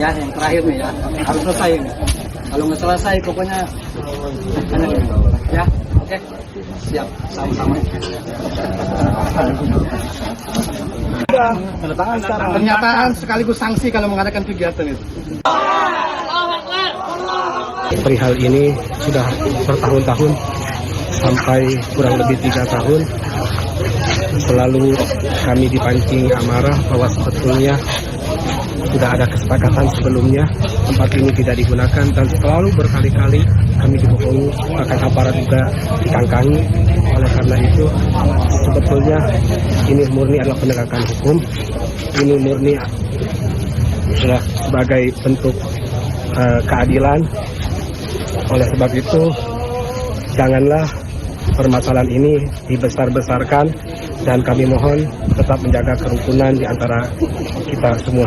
Ya, yang terakhir nih ya, harus selesai ini. Kalau nggak selesai, pokoknya ya, oke, siap, sama-sama. Pernyataan sekaligus sanksi kalau mengadakan kegiatan itu. Perihal ini sudah bertahun-tahun, sampai kurang lebih 3 tahun, selalu kami dipancing amarah bahwa sebetulnya sudah ada kesepakatan sebelumnya tempat ini tidak digunakan, dan selalu berkali-kali kami dibohongi, bahkan aparat juga dikangkangi. Oleh karena itu sebetulnya ini murni adalah penegakan hukum, ini murni adalah sebagai bentuk keadilan. Oleh sebab itu janganlah permasalahan ini dibesar-besarkan, dan kami mohon tetap menjaga kerukunan di antara kita semua.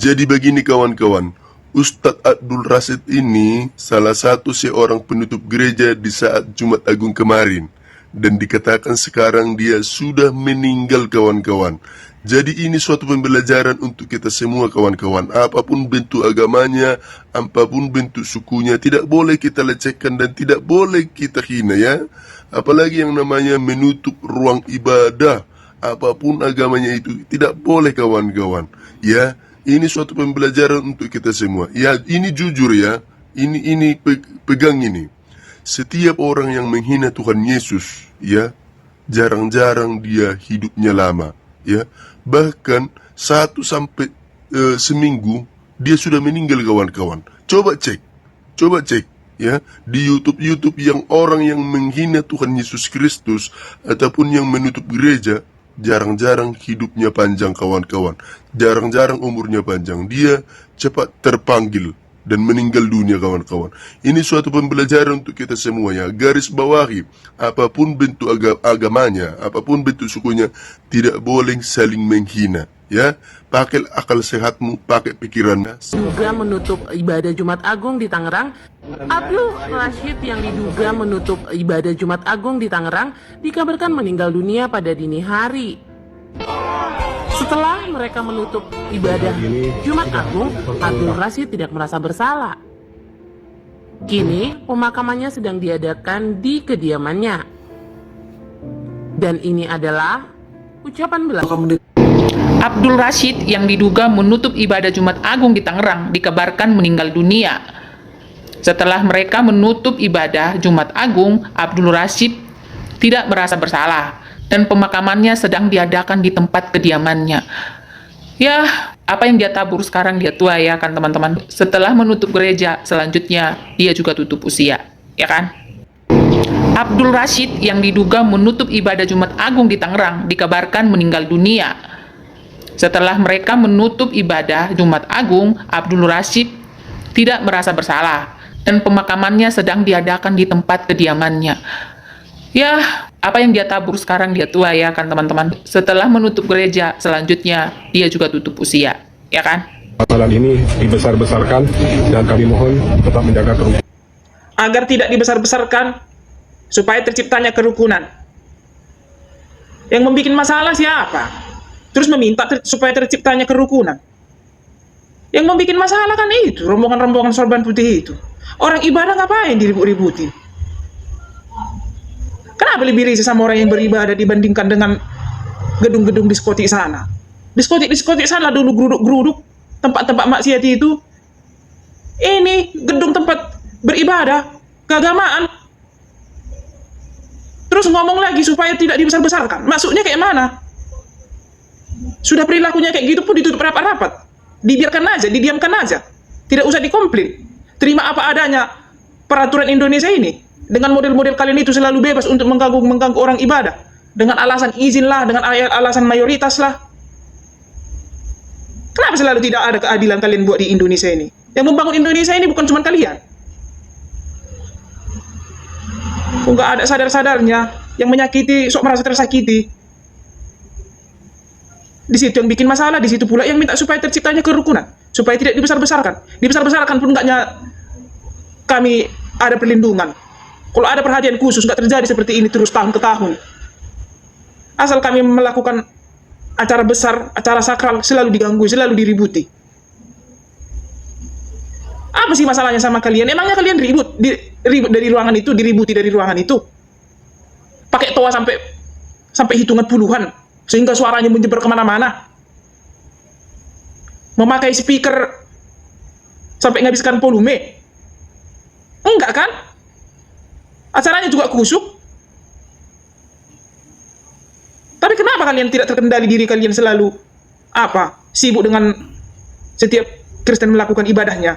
Jadi begini kawan-kawan, Ustadz Abdul Rasid ini salah satu seorang penutup gereja di saat Jumat Agung kemarin. Dan dikatakan sekarang dia sudah meninggal kawan-kawan. Jadi ini suatu pembelajaran untuk kita semua kawan-kawan. Apapun bentuk agamanya, apapun bentuk sukunya, tidak boleh kita lecehkan dan tidak boleh kita hina ya. Apalagi yang namanya menutup ruang ibadah, apapun agamanya itu, tidak boleh kawan-kawan. Ya, ini suatu pembelajaran untuk kita semua. Ya, ini jujur ya. Ini pegang ini. Setiap orang yang menghina Tuhan Yesus, ya, jarang-jarang dia hidupnya lama, ya. Bahkan 1 sampai seminggu dia sudah meninggal kawan-kawan. Coba cek, ya, di YouTube yang orang yang menghina Tuhan Yesus Kristus ataupun yang menutup gereja, jarang-jarang hidupnya panjang kawan-kawan. Jarang-jarang umurnya panjang. Dia cepat terpanggil dan meninggal dunia kawan-kawan. Ini suatu pembelajaran untuk kita semuanya. Garis bawahi, apapun bentuk agamanya, apapun bentuk sukunya, tidak boleh saling menghina. Ya, pakai akal sehatmu, pakai pikirannya. Juga menutup ibadah Jumat Agung di Tangerang. Abdul Rasid yang diduga menutup ibadah Jumat Agung di Tangerang dikabarkan meninggal dunia pada dini hari. Setelah mereka menutup ibadah Jumat Agung, Abdul Rasid tidak merasa bersalah. Kini pemakamannya sedang diadakan di kediamannya. Dan ini adalah ucapan bela. Abdul Rasid yang diduga menutup ibadah Jumat Agung di Tangerang dikabarkan meninggal dunia. Setelah mereka menutup ibadah Jumat Agung, Abdul Rasid tidak merasa bersalah dan pemakamannya sedang diadakan di tempat kediamannya. Ya, apa yang dia tabur sekarang dia tua ya kan teman-teman. Setelah menutup gereja, selanjutnya dia juga tutup usia, ya kan? Abdul Rasid yang diduga menutup ibadah Jumat Agung di Tangerang dikabarkan meninggal dunia. Setelah mereka menutup ibadah Jumat Agung, Abdul Rasid tidak merasa bersalah dan pemakamannya sedang diadakan di tempat kediamannya. Ya, apa yang dia tabur sekarang dia tua ya kan teman-teman. Setelah menutup gereja, selanjutnya dia juga tutup usia, ya kan? Masalah ini dibesar-besarkan, dan kami mohon tetap menjaga kerukunan. Agar tidak dibesar-besarkan, supaya terciptanya kerukunan. Yang membuat masalah siapa? Terus meminta supaya terciptanya kerukunan. Yang membuat masalah kan itu, rombongan-rombongan sorban putih itu. Orang ibadah ngapain diribut-ributin? Kenapa lebih risih sama orang yang beribadah dibandingkan dengan gedung-gedung diskotik sana? Diskotik sana dulu geruduk-geruduk, tempat-tempat maksiat itu. Ini gedung tempat beribadah, keagamaan. Terus ngomong lagi supaya tidak dibesar-besarkan. Maksudnya kayak mana? Sudah perilakunya kayak gitu pun ditutup rapat-rapat. Dibiarkan aja, didiamkan aja. Tidak usah dikomplain. Terima apa adanya peraturan Indonesia ini. Dengan model-model kalian itu selalu bebas untuk mengganggu orang ibadah. Dengan alasan izin lah, dengan alasan mayoritas lah. Kenapa selalu tidak ada keadilan kalian buat di Indonesia ini? Yang membangun Indonesia ini bukan cuma kalian. Kok nggak ada sadar-sadarnya, yang menyakiti sok merasa tersakiti. Di situ yang bikin masalah, di situ pula yang minta supaya terciptanya kerukunan, supaya tidak dibesar-besarkan. Dibesar-besarkan pun enggaknya kami ada perlindungan. Kalau ada perhatian khusus, nggak terjadi seperti ini terus tahun ke tahun. Asal kami melakukan acara besar, acara sakral, selalu diganggu, selalu diributi. Apa sih masalahnya sama kalian? Emangnya kalian ribut dari ruangan itu, diributi dari ruangan itu? Pakai toa sampai hitungan puluhan, sehingga suaranya menyebar kemana-mana. Memakai speaker sampai menghabiskan volume. Enggak kan? Acaranya juga kusuk. Tapi kenapa kalian tidak terkendali diri kalian selalu sibuk dengan setiap Kristen melakukan ibadahnya?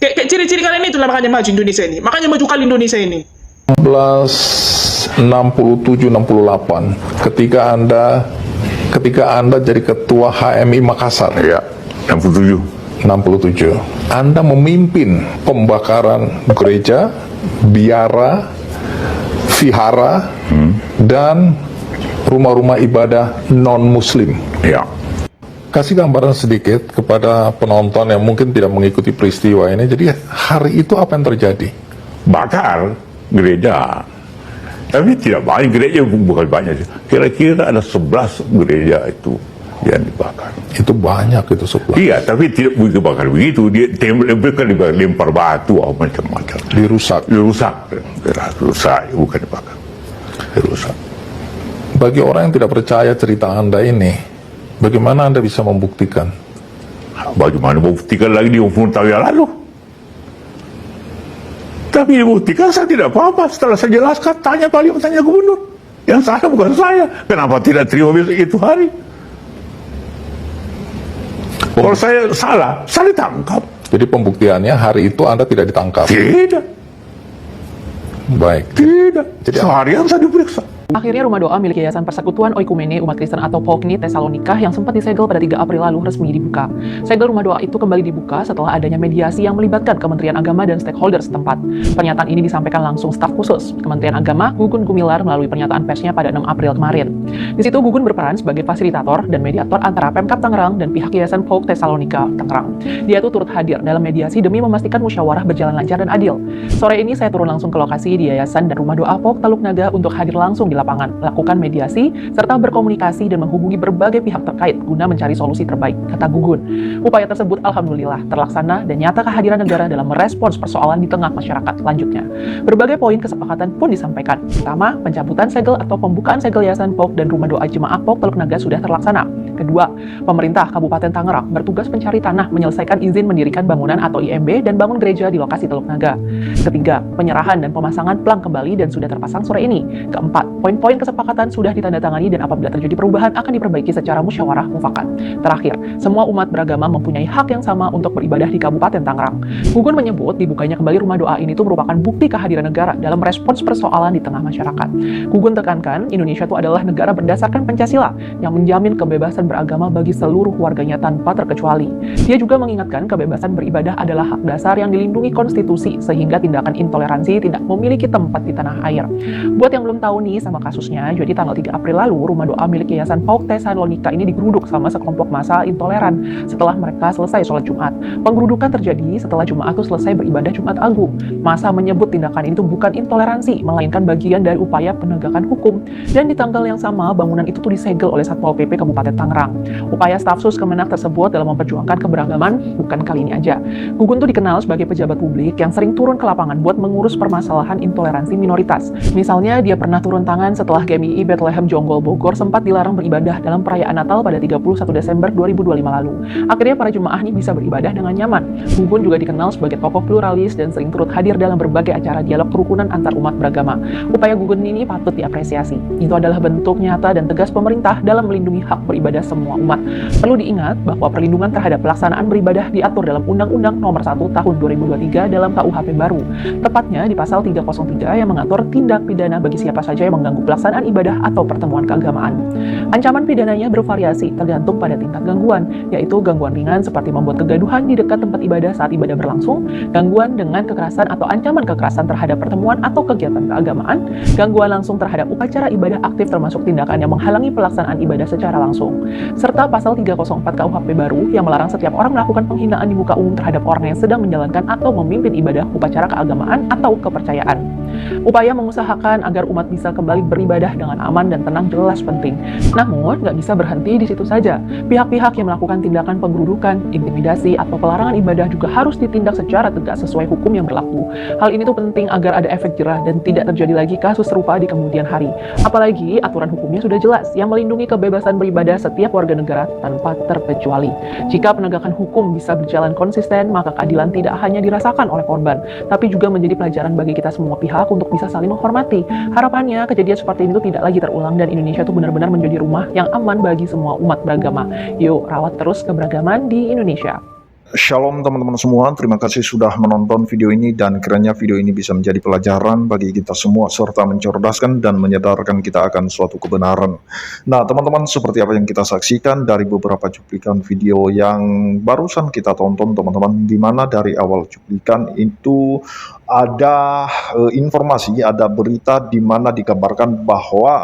Kayak ciri-ciri kalian itulah makanya maju Indonesia ini. Makanya maju kali Indonesia ini. 1967-68 ketika Anda jadi ketua HMI Makassar. Ya, 67. Anda memimpin pembakaran gereja, biara, vihara, dan rumah-rumah ibadah non-muslim. Ya. Kasih gambaran sedikit kepada penonton yang mungkin tidak mengikuti peristiwa ini. Jadi hari itu apa yang terjadi? Bakar gereja. Tapi tidak banyak gereja, bukan banyak. Kira-kira ada 11 gereja itu yang dibakar. Itu banyak itu 11. Iya, tapi tidak begitu bakar begitu. Dia bukan lempar batu atau macam-macam. Dirusak. Bukan dibakar. Dirusak. Bagi orang yang tidak percaya cerita Anda ini, bagaimana Anda bisa membuktikan? Bagaimana membuktikan lagi di 20 tahun yang lalu? Tapi dibuktikan saya tidak apa-apa. Setelah saya jelaskan, tanya gubernur. Yang salah bukan saya. Kenapa tidak terima besok itu hari? Kalau saya salah, saya ditangkap. Jadi pembuktiannya hari itu Anda tidak ditangkap? Tidak. Baik. Tidak. Jadi seharian saya diperiksa. Akhirnya rumah doa milik Yayasan Persekutuan Oikumene Umat Kristen atau POKNI Tesalonika yang sempat disegel pada 3 April lalu resmi dibuka. Segel rumah doa itu kembali dibuka setelah adanya mediasi yang melibatkan Kementerian Agama dan stakeholder setempat. Pernyataan ini disampaikan langsung staf khusus Kementerian Agama, Gugun Gumilar, melalui pernyataan persnya pada 6 April kemarin. Di situ Gugun berperan sebagai fasilitator dan mediator antara Pemkab Tangerang dan pihak Yayasan POK Tesalonika Tangerang. Dia itu turut hadir dalam mediasi demi memastikan musyawarah berjalan lancar dan adil. Sore ini saya turun langsung ke lokasi di Yayasan dan Rumah Doa POK Teluk Naga untuk hadir langsung di lapangan, lakukan mediasi, serta berkomunikasi dan menghubungi berbagai pihak terkait guna mencari solusi terbaik, kata Gugun. Upaya tersebut alhamdulillah terlaksana dan nyata kehadiran negara dalam merespons persoalan di tengah masyarakat. Lanjutnya, berbagai poin kesepakatan pun disampaikan. Pertama, pencabutan segel atau pembukaan segel Yayasan POK dan Rumah Doa Jemaah POK Teluk Naga sudah terlaksana. Kedua, pemerintah Kabupaten Tangerang bertugas mencari tanah menyelesaikan izin mendirikan bangunan atau IMB dan bangun gereja di lokasi Teluk Naga. Ketiga, penyerahan dan pemasangan plang kembali dan sudah terpasang sore ini. Keempat, poin-poin kesepakatan sudah ditandatangani dan apabila terjadi perubahan akan diperbaiki secara musyawarah mufakat. Terakhir, semua umat beragama mempunyai hak yang sama untuk beribadah di Kabupaten Tangerang. Gugun menyebut dibukanya kembali rumah doa ini itu merupakan bukti kehadiran negara dalam respons persoalan di tengah masyarakat. Gugun tekankan, Indonesia itu adalah negara berdasarkan Pancasila yang menjamin kebebasan beragama bagi seluruh warganya tanpa terkecuali. Dia juga mengingatkan kebebasan beribadah adalah hak dasar yang dilindungi konstitusi sehingga tindakan intoleransi tidak memiliki tempat di tanah air. Buat yang belum tahu nih sama kasusnya, jadi tanggal 3 April lalu rumah doa milik Yayasan POK Tesalonika ini digeruduk sama sekelompok massa intoleran setelah mereka selesai sholat Jumat. Penggerudukan terjadi setelah jemaat itu selesai beribadah Jumat Agung. Massa menyebut tindakan itu bukan intoleransi, melainkan bagian dari upaya penegakan hukum. Dan di tanggal yang sama, bangunan itu tuh disegel oleh Satpol PP Kabupaten Tangerang. Upaya staf sus Kemenak tersebut dalam memperjuangkan keberagaman bukan kali ini aja. Gugun tuh dikenal sebagai pejabat publik yang sering turun ke lapangan buat mengurus permasalahan intoleransi minoritas. Misalnya, dia pernah turun tangan setelah GMI Bethlehem Jonggol Bogor sempat dilarang beribadah dalam perayaan Natal pada 31 Desember 2025 lalu. Akhirnya para jemaah ini bisa beribadah dengan nyaman. Gugun juga dikenal sebagai tokoh pluralis dan sering turut hadir dalam berbagai acara dialog kerukunan antar umat beragama. Upaya Gugun ini patut diapresiasi. Itu adalah bentuk nyata dan tegas pemerintah dalam melindungi hak beribadah semua umat. Perlu diingat bahwa perlindungan terhadap pelaksanaan beribadah diatur dalam Undang-Undang Nomor 1 Tahun 2023 dalam KUHP baru. Tepatnya di pasal 303 yang mengatur tindak pidana bagi siapa saja yang mengganggu pelaksanaan ibadah atau pertemuan keagamaan. Ancaman pidananya bervariasi tergantung pada tingkat gangguan, yaitu gangguan ringan seperti membuat kegaduhan di dekat tempat ibadah saat ibadah berlangsung, gangguan dengan kekerasan atau ancaman kekerasan terhadap pertemuan atau kegiatan keagamaan, gangguan langsung terhadap upacara ibadah aktif termasuk tindakan yang menghalangi pelaksanaan ibadah secara langsung, serta pasal 304 KUHP baru yang melarang setiap orang melakukan penghinaan di muka umum terhadap orang yang sedang menjalankan atau memimpin ibadah upacara keagamaan atau kepercayaan. Upaya mengusahakan agar umat bisa kembali beribadah dengan aman dan tenang jelas penting. Namun, nggak bisa berhenti di situ saja. Pihak-pihak yang melakukan tindakan penggerudukan, intimidasi, atau pelarangan ibadah juga harus ditindak secara tegas sesuai hukum yang berlaku. Hal ini tuh penting agar ada efek jerah dan tidak terjadi lagi kasus serupa di kemudian hari. Apalagi aturan hukumnya sudah jelas yang melindungi kebebasan beribadah setiap warga negara tanpa terkecuali. Jika penegakan hukum bisa berjalan konsisten, maka keadilan tidak hanya dirasakan oleh korban, tapi juga menjadi pelajaran bagi kita semua pihak untuk bisa saling menghormati. Harapannya kejadian seperti ini tuh tidak lagi terulang dan Indonesia tuh benar-benar menjadi rumah yang aman bagi semua umat beragama. Yuk, rawat terus keberagaman di Indonesia. Shalom teman-teman semua, terima kasih sudah menonton video ini dan kiranya video ini bisa menjadi pelajaran bagi kita semua serta mencerdaskan dan menyadarkan kita akan suatu kebenaran. Nah teman-teman, seperti apa yang kita saksikan dari beberapa cuplikan video yang barusan kita tonton teman-teman, dimana dari awal cuplikan itu ada informasi, ada berita dimana dikabarkan bahwa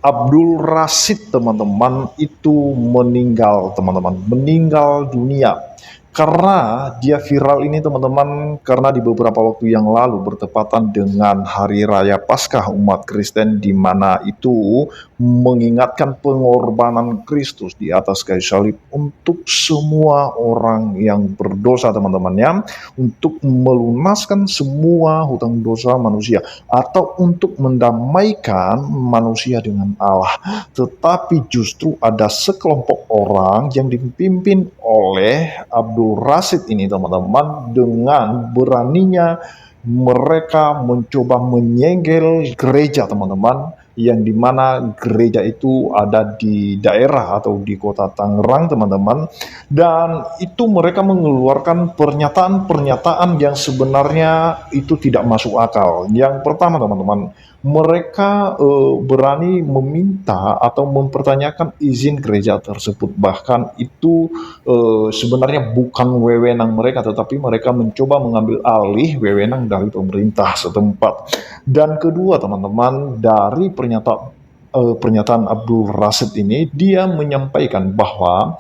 Abdul Rashid teman-teman itu meninggal teman-teman, meninggal dunia. Karena dia viral ini teman-teman, karena di beberapa waktu yang lalu bertepatan dengan Hari Raya Paskah umat Kristen, di mana itu mengingatkan pengorbanan Kristus di atas kayu salib untuk semua orang yang berdosa teman-temannya, untuk melunaskan semua hutang dosa manusia, atau untuk mendamaikan manusia dengan Allah. Tetapi justru ada sekelompok orang yang dipimpin oleh Abdul Rashid ini teman-teman, dengan beraninya mereka mencoba menyegel gereja teman-teman, yang dimana gereja itu ada di daerah atau di kota Tangerang teman-teman, dan itu mereka mengeluarkan pernyataan-pernyataan yang sebenarnya itu tidak masuk akal. Yang pertama teman-teman, mereka berani meminta atau mempertanyakan izin gereja tersebut, bahkan itu sebenarnya bukan wewenang mereka, tetapi mereka mencoba mengambil alih wewenang dari pemerintah setempat. Dan kedua teman-teman, dari pernyataan Abdul Rashid ini, dia menyampaikan bahwa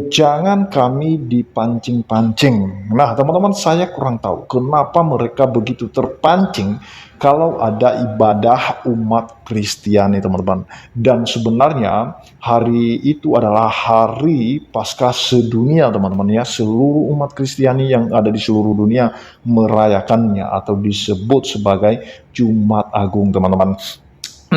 jangan kami dipancing-pancing. Nah teman-teman, saya kurang tahu kenapa mereka begitu terpancing kalau ada ibadah umat Kristiani teman-teman. Dan sebenarnya hari itu adalah hari Paskah sedunia teman-teman ya. Seluruh umat Kristiani yang ada di seluruh dunia merayakannya atau disebut sebagai Jumat Agung teman-teman.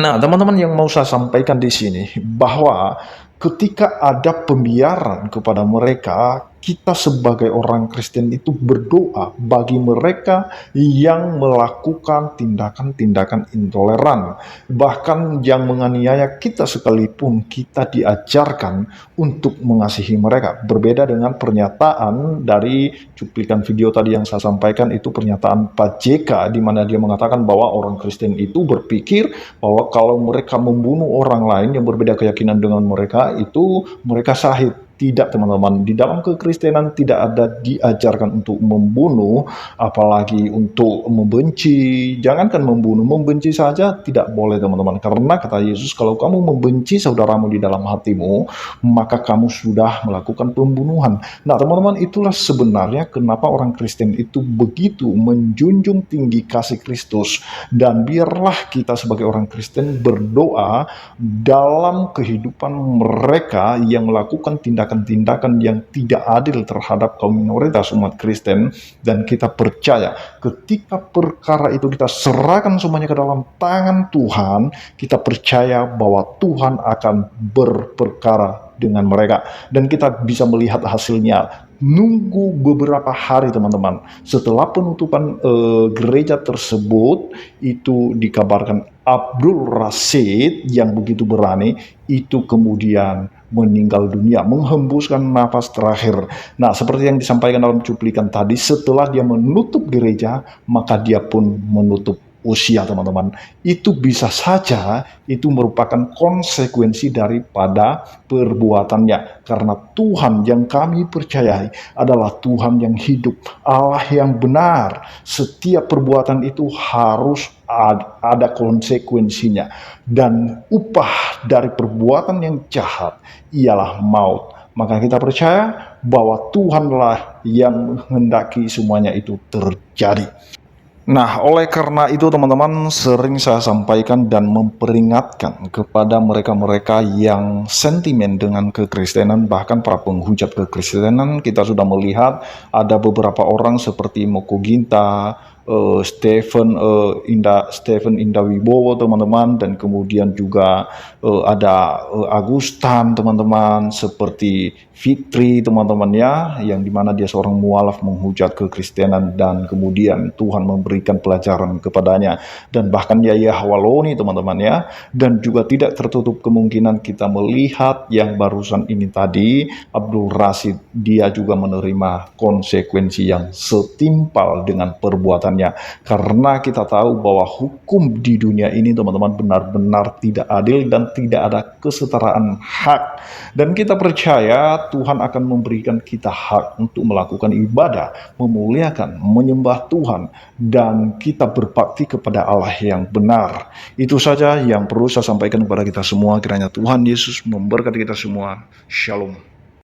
Nah teman-teman, yang mau saya sampaikan di sini bahwa ketika ada pembiaran kepada mereka, kita sebagai orang Kristen itu berdoa bagi mereka yang melakukan tindakan-tindakan intoleran, bahkan yang menganiaya kita sekalipun, kita diajarkan untuk mengasihi mereka. Berbeda dengan pernyataan dari cuplikan video tadi yang saya sampaikan, itu pernyataan Pak JK, di mana dia mengatakan bahwa orang Kristen itu berpikir bahwa kalau mereka membunuh orang lain yang berbeda keyakinan dengan mereka, itu mereka syahid. Tidak teman-teman, di dalam kekristenan tidak ada diajarkan untuk membunuh, apalagi untuk membenci. Jangankan membunuh, membenci saja tidak boleh teman-teman. Karena kata Yesus, kalau kamu membenci saudaramu di dalam hatimu, maka kamu sudah melakukan pembunuhan. Nah teman-teman, itulah sebenarnya kenapa orang Kristen itu begitu menjunjung tinggi kasih Kristus. Dan biarlah kita sebagai orang Kristen berdoa dalam kehidupan mereka yang melakukan tindakan yang tidak adil terhadap kaum minoritas umat Kristen, dan kita percaya ketika perkara itu kita serahkan semuanya ke dalam tangan Tuhan, kita percaya bahwa Tuhan akan berperkara dengan mereka, dan kita bisa melihat hasilnya. Nunggu beberapa hari teman-teman, setelah penutupan gereja tersebut, itu dikabarkan Abdul Rashid yang begitu berani itu kemudian meninggal dunia, menghembuskan nafas terakhir. Nah seperti yang disampaikan dalam cuplikan tadi, setelah dia menutup gereja, maka dia pun menutup usia teman-teman. Itu bisa saja itu merupakan konsekuensi daripada perbuatannya. Karena Tuhan yang kami percayai adalah Tuhan yang hidup, Allah yang benar. Setiap perbuatan itu harus ada konsekuensinya. Dan upah dari perbuatan yang jahat ialah maut. Maka kita percaya bahwa Tuhanlah yang menghendaki semuanya itu terjadi. Nah, oleh karena itu teman-teman, sering saya sampaikan dan memperingatkan kepada mereka-mereka yang sentimen dengan kekristenan, bahkan para penghujat kekristenan. Kita sudah melihat ada beberapa orang seperti Moko Ginta, Stephen Indawibowo teman-teman, dan kemudian juga ada Agustan teman-teman, seperti Fitri teman-teman ya, yang dimana dia seorang mualaf menghujat kekristenan dan kemudian Tuhan memberikan pelajaran kepadanya, dan bahkan Yahya Hawaloni teman-teman ya. Dan juga tidak tertutup kemungkinan kita melihat yang barusan ini tadi, Abdul Rashid, dia juga menerima konsekuensi yang setimpal dengan perbuatannya, karena kita tahu bahwa hukum di dunia ini teman-teman benar-benar tidak adil dan tidak ada kesetaraan hak. Dan kita percaya Tuhan akan memberikan kita hak untuk melakukan ibadah, memuliakan, menyembah Tuhan, dan kita berbakti kepada Allah yang benar. Itu saja yang perlu saya sampaikan kepada kita semua. Kiranya Tuhan Yesus memberkati kita semua. Shalom.